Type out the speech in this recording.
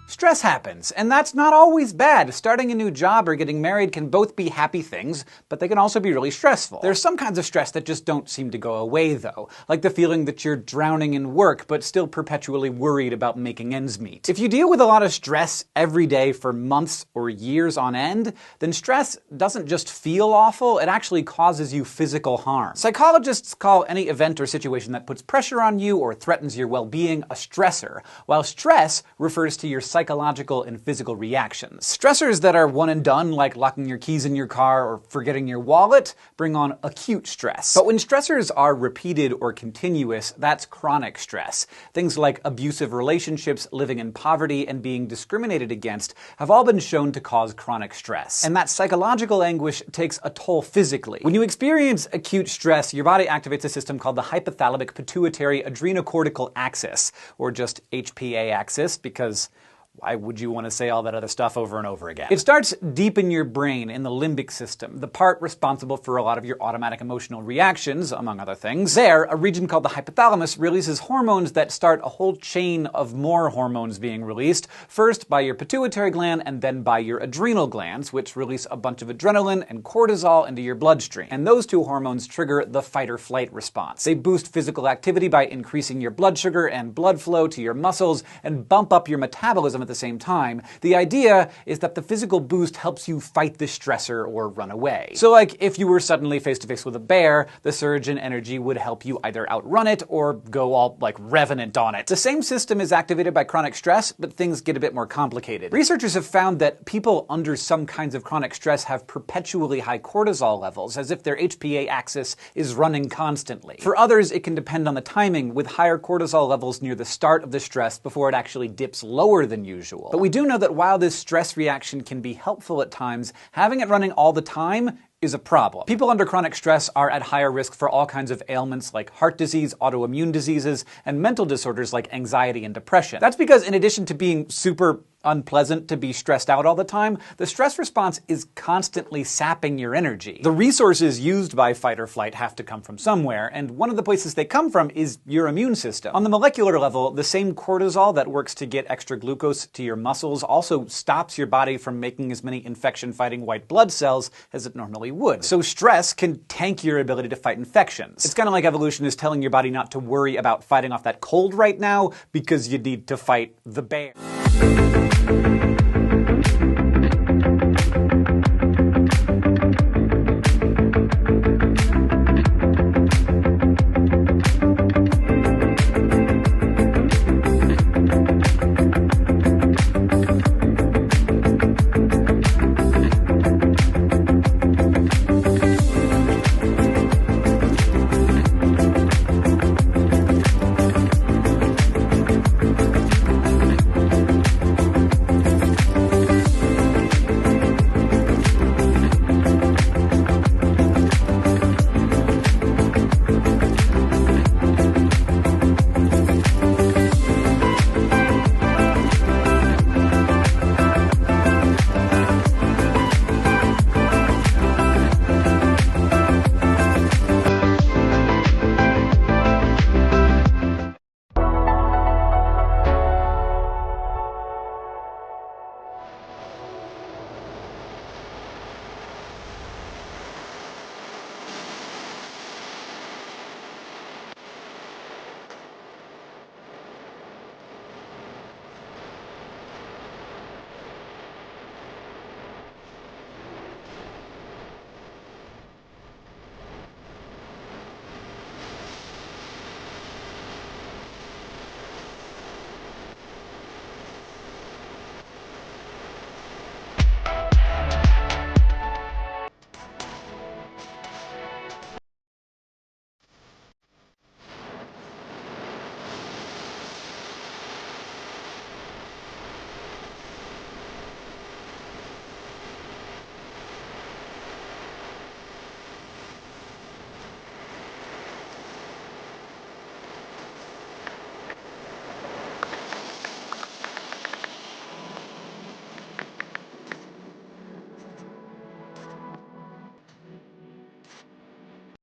Stress happens, and that's not always bad. Starting a new job or getting married can both be happy things, but they can also be really stressful. There's some kinds of stress that just don't seem to go away, though, like the feeling that you're drowning in work but still perpetually worried about making ends meet. If you deal with a lot of stress every day for months or years on end, then stress doesn't just feel awful, it actually causes you physical harm. Psychologists call any event or situation that puts pressure on you or threatens your well-being a stressor, while stress refers to your psychological and physical reactions. Stressors that are one and done, like locking your keys in your car or forgetting your wallet, bring on acute stress. But when stressors are repeated or continuous, that's chronic stress. Things like abusive relationships, living in poverty, and being discriminated against have all been shown to cause chronic stress. And that psychological anguish takes a toll physically. When you experience acute stress, your body activates a system called the hypothalamic pituitary adrenocortical axis, or just HPA axis, because why would you want to say all that other stuff over and over again? It starts deep in your brain, in the limbic system, the part responsible for a lot of your automatic emotional reactions, among other things. There, a region called the hypothalamus releases hormones that start a whole chain of more hormones being released, first by your pituitary gland and then by your adrenal glands, which release a bunch of adrenaline and cortisol into your bloodstream. And those two hormones trigger the fight-or-flight response. They boost physical activity by increasing your blood sugar and blood flow to your muscles and bump up your metabolism at the same time. The idea is that the physical boost helps you fight the stressor or run away. So like if you were suddenly face to face with a bear, the surge in energy would help you either outrun it or go all like revenant on it. The same system is activated by chronic stress, but things get a bit more complicated. Researchers have found that people under some kinds of chronic stress have perpetually high cortisol levels, as if their HPA axis is running constantly. For others, it can depend on the timing, with higher cortisol levels near the start of the stress before it actually dips lower than usual. But we do know that while this stress reaction can be helpful at times, having it running all the time is a problem. People under chronic stress are at higher risk for all kinds of ailments like heart disease, autoimmune diseases, and mental disorders like anxiety and depression. That's because in addition to being super unpleasant to be stressed out all the time, the stress response is constantly sapping your energy. The resources used by fight or flight have to come from somewhere, and one of the places they come from is your immune system. On the molecular level, the same cortisol that works to get extra glucose to your muscles also stops your body from making as many infection-fighting white blood cells as it normally would. So stress can tank your ability to fight infections. It's kind of like evolution is telling your body not to worry about fighting off that cold right now because you need to fight the bear.